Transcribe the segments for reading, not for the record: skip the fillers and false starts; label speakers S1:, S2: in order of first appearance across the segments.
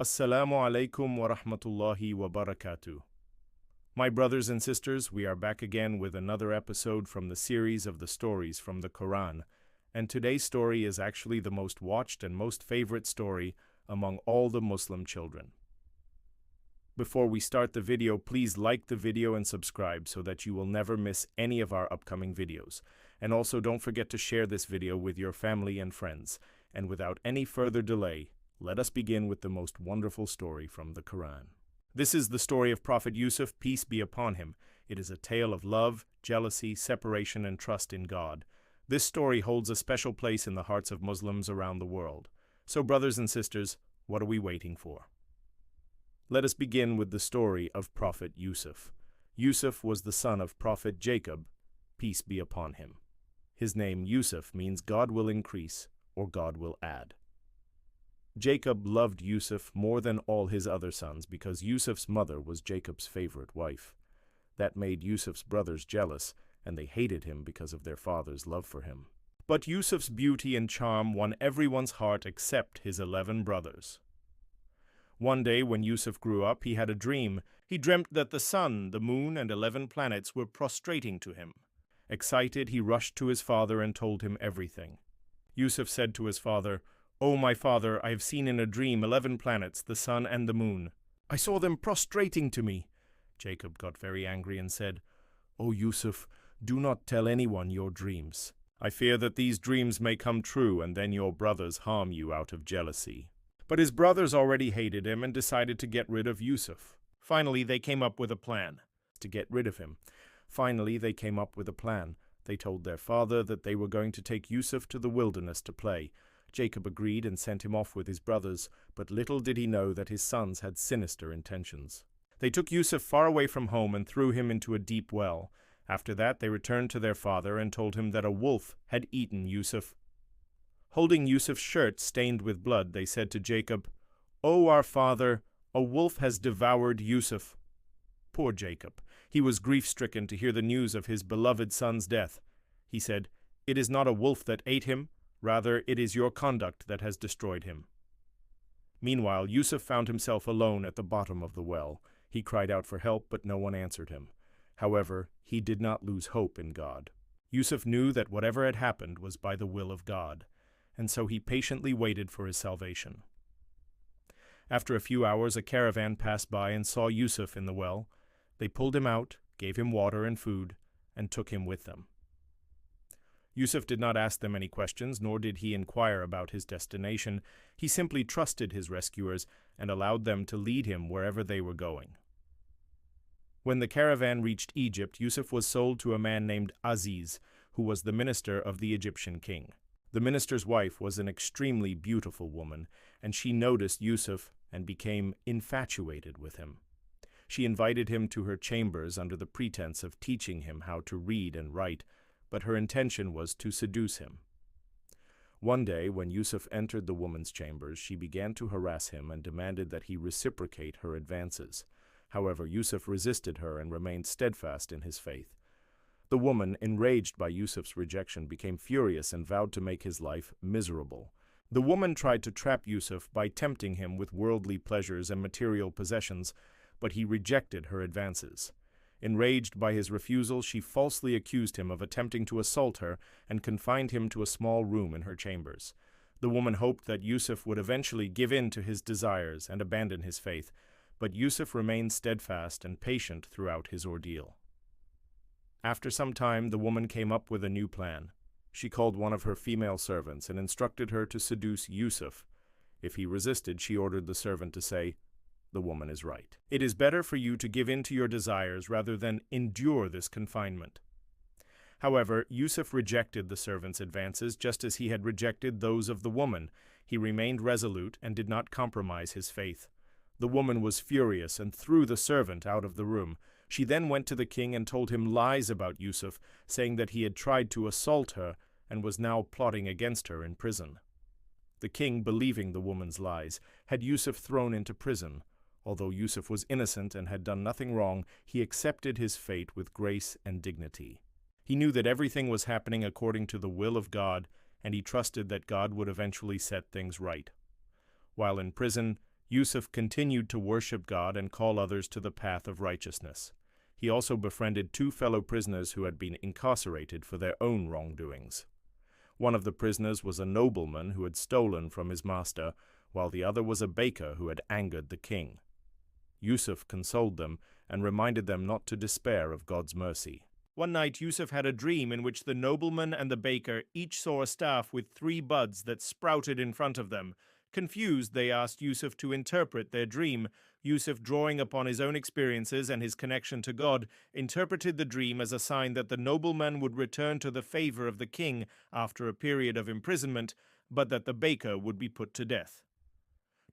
S1: Assalamu alaikum wa rahmatullahi wa barakatuh. My brothers and sisters, we are back again with another episode from the series of the stories from the Quran, and today's story is actually the most watched and most favorite story among all the Muslim children. Before we start the video, please like the video and subscribe so that you will never miss any of our upcoming videos. And also don't forget to share this video with your family and friends. And without any further delay, let us begin with the most wonderful story from the Quran. This is the story of Prophet Yusuf, peace be upon him. It is a tale of love, jealousy, separation, and trust in God. This story holds a special place in the hearts of Muslims around the world. So, brothers and sisters, what are we waiting for? Let us begin with the story of Prophet Yusuf. Yusuf was the son of Prophet Jacob, peace be upon him. His name Yusuf means God will increase or God will add. Jacob loved Yusuf more than all his other sons because Yusuf's mother was Jacob's favorite wife. That made Yusuf's brothers jealous, and they hated him because of their father's love for him. But Yusuf's beauty and charm won everyone's heart except his 11 brothers. One day when Yusuf grew up, he had a dream. He dreamt that the sun, the moon, and 11 planets were prostrating to him. Excited, he rushed to his father and told him everything. Yusuf said to his father, "O my father, I have seen in a dream 11 planets, the sun and the moon. I saw them prostrating to me." Jacob got very angry and said, "O Yusuf, do not tell anyone your dreams. I fear that these dreams may come true and then your brothers harm you out of jealousy." But his brothers already hated him and decided to get rid of Yusuf. Finally, they came up with a plan to get rid of him. They told their father that they were going to take Yusuf to the wilderness to play. Jacob agreed and sent him off with his brothers, but little did he know that his sons had sinister intentions. They took Yusuf far away from home and threw him into a deep well. After that, they returned to their father and told him that a wolf had eaten Yusuf. Holding Yusuf's shirt stained with blood, they said to Jacob, "O our father, a wolf has devoured Yusuf." Poor Jacob. He was grief-stricken to hear the news of his beloved son's death. He said, "It is not a wolf that ate him. Rather, it is your conduct that has destroyed him." Meanwhile, Yusuf found himself alone at the bottom of the well. He cried out for help, but no one answered him. However, he did not lose hope in God. Yusuf knew that whatever had happened was by the will of God, and so he patiently waited for his salvation. After a few hours, a caravan passed by and saw Yusuf in the well. They pulled him out, gave him water and food, and took him with them. Yusuf did not ask them any questions, nor did he inquire about his destination. He simply trusted his rescuers and allowed them to lead him wherever they were going. When the caravan reached Egypt, Yusuf was sold to a man named Aziz, who was the minister of the Egyptian king. The minister's wife was an extremely beautiful woman, and she noticed Yusuf and became infatuated with him. She invited him to her chambers under the pretense of teaching him how to read and write, but her intention was to seduce him. One day, when Yusuf entered the woman's chambers, she began to harass him and demanded that he reciprocate her advances. However, Yusuf resisted her and remained steadfast in his faith. The woman, enraged by Yusuf's rejection, became furious and vowed to make his life miserable. The woman tried to trap Yusuf by tempting him with worldly pleasures and material possessions, but he rejected her advances. Enraged by his refusal, she falsely accused him of attempting to assault her and confined him to a small room in her chambers. The woman hoped that Yusuf would eventually give in to his desires and abandon his faith, but Yusuf remained steadfast and patient throughout his ordeal. After some time, the woman came up with a new plan. She called one of her female servants and instructed her to seduce Yusuf. If he resisted, she ordered the servant to say, "The woman is right. It is better for you to give in to your desires rather than endure this confinement." However, Yusuf rejected the servant's advances just as he had rejected those of the woman. He remained resolute and did not compromise his faith. The woman was furious and threw the servant out of the room. She then went to the king and told him lies about Yusuf, saying that he had tried to assault her and was now plotting against her in prison. The king, believing the woman's lies, had Yusuf thrown into prison. Although Yusuf was innocent and had done nothing wrong, he accepted his fate with grace and dignity. He knew that everything was happening according to the will of God, and he trusted that God would eventually set things right. While in prison, Yusuf continued to worship God and call others to the path of righteousness. He also befriended 2 fellow prisoners who had been incarcerated for their own wrongdoings. One of the prisoners was a nobleman who had stolen from his master, while the other was a baker who had angered the king. Yusuf consoled them and reminded them not to despair of God's mercy. One night Yusuf had a dream in which the nobleman and the baker each saw a staff with 3 buds that sprouted in front of them. Confused, they asked Yusuf to interpret their dream. Yusuf, drawing upon his own experiences and his connection to God, interpreted the dream as a sign that the nobleman would return to the favor of the king after a period of imprisonment, but that the baker would be put to death.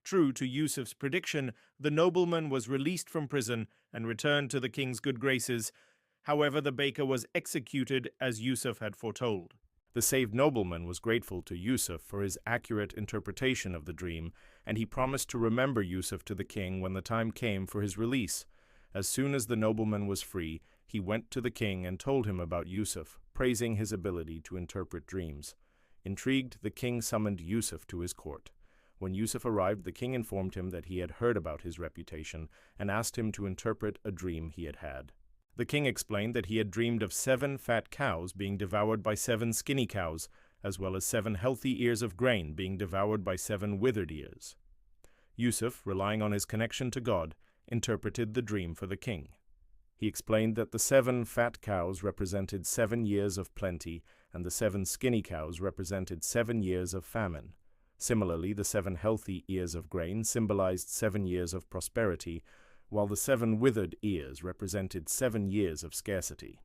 S1: True to Yusuf's prediction, the nobleman was released from prison and returned to the king's good graces. However, the baker was executed as Yusuf had foretold. The saved nobleman was grateful to Yusuf for his accurate interpretation of the dream, and he promised to remember Yusuf to the king when the time came for his release. As soon as the nobleman was free, he went to the king and told him about Yusuf, praising his ability to interpret dreams. Intrigued, the king summoned Yusuf to his court. When Yusuf arrived, the king informed him that he had heard about his reputation and asked him to interpret a dream he had had. The king explained that he had dreamed of 7 fat cows being devoured by 7 skinny cows, as well as 7 healthy ears of grain being devoured by 7 withered ears. Yusuf, relying on his connection to God, interpreted the dream for the king. He explained that the 7 fat cows represented 7 years of plenty, and the 7 skinny cows represented 7 years of famine. Similarly, the 7 healthy ears of grain symbolized 7 years of prosperity, while the 7 withered ears represented 7 years of scarcity.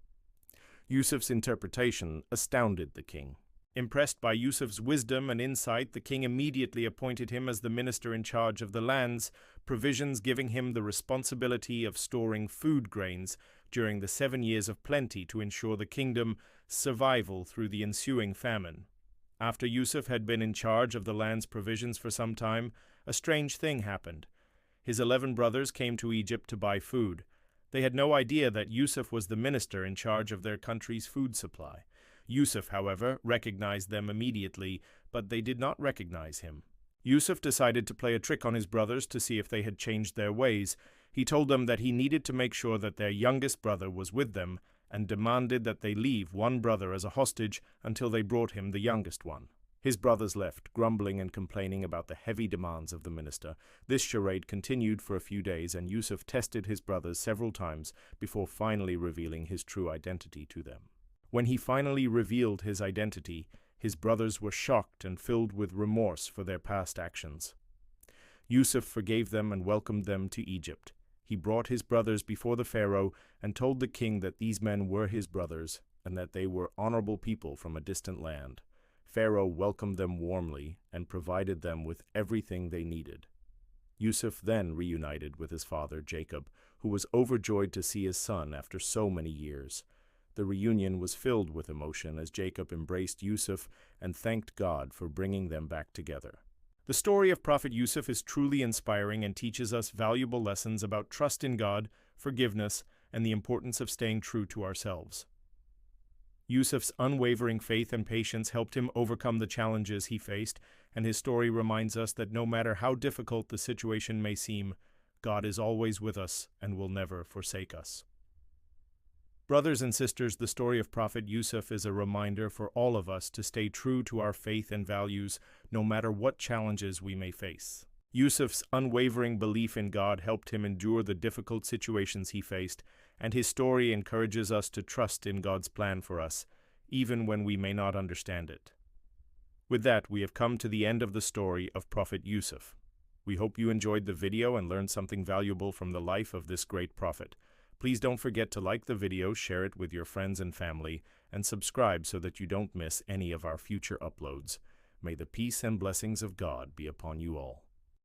S1: Yusuf's interpretation astounded the king. Impressed by Yusuf's wisdom and insight, the king immediately appointed him as the minister in charge of the lands, provisions giving him the responsibility of storing food grains during the 7 years of plenty to ensure the kingdom's survival through the ensuing famine. After Yusuf had been in charge of the land's provisions for some time, a strange thing happened. His 11 brothers came to Egypt to buy food. They had no idea that Yusuf was the minister in charge of their country's food supply. Yusuf, however, recognized them immediately, but they did not recognize him. Yusuf decided to play a trick on his brothers to see if they had changed their ways. He told them that he needed to make sure that their youngest brother was with them, and demanded that they leave one brother as a hostage until they brought him the youngest one. His brothers left, grumbling and complaining about the heavy demands of the minister. This charade continued for a few days, and Yusuf tested his brothers several times before finally revealing his true identity to them. When he finally revealed his identity, his brothers were shocked and filled with remorse for their past actions. Yusuf forgave them and welcomed them to Egypt. He brought his brothers before the Pharaoh and told the king that these men were his brothers and that they were honorable people from a distant land. Pharaoh welcomed them warmly and provided them with everything they needed. Yusuf then reunited with his father, Jacob, who was overjoyed to see his son after so many years. The reunion was filled with emotion as Jacob embraced Yusuf and thanked God for bringing them back together. The story of Prophet Yusuf is truly inspiring and teaches us valuable lessons about trust in God, forgiveness, and the importance of staying true to ourselves. Yusuf's unwavering faith and patience helped him overcome the challenges he faced, and his story reminds us that no matter how difficult the situation may seem, God is always with us and will never forsake us. Brothers and sisters, the story of Prophet Yusuf is a reminder for all of us to stay true to our faith and values, no matter what challenges we may face. Yusuf's unwavering belief in God helped him endure the difficult situations he faced, and his story encourages us to trust in God's plan for us, even when we may not understand it. With that, we have come to the end of the story of Prophet Yusuf. We hope you enjoyed the video and learned something valuable from the life of this great prophet. Please don't forget to like the video, share it with your friends and family, and subscribe so that you don't miss any of our future uploads. May the peace and blessings of God be upon you all.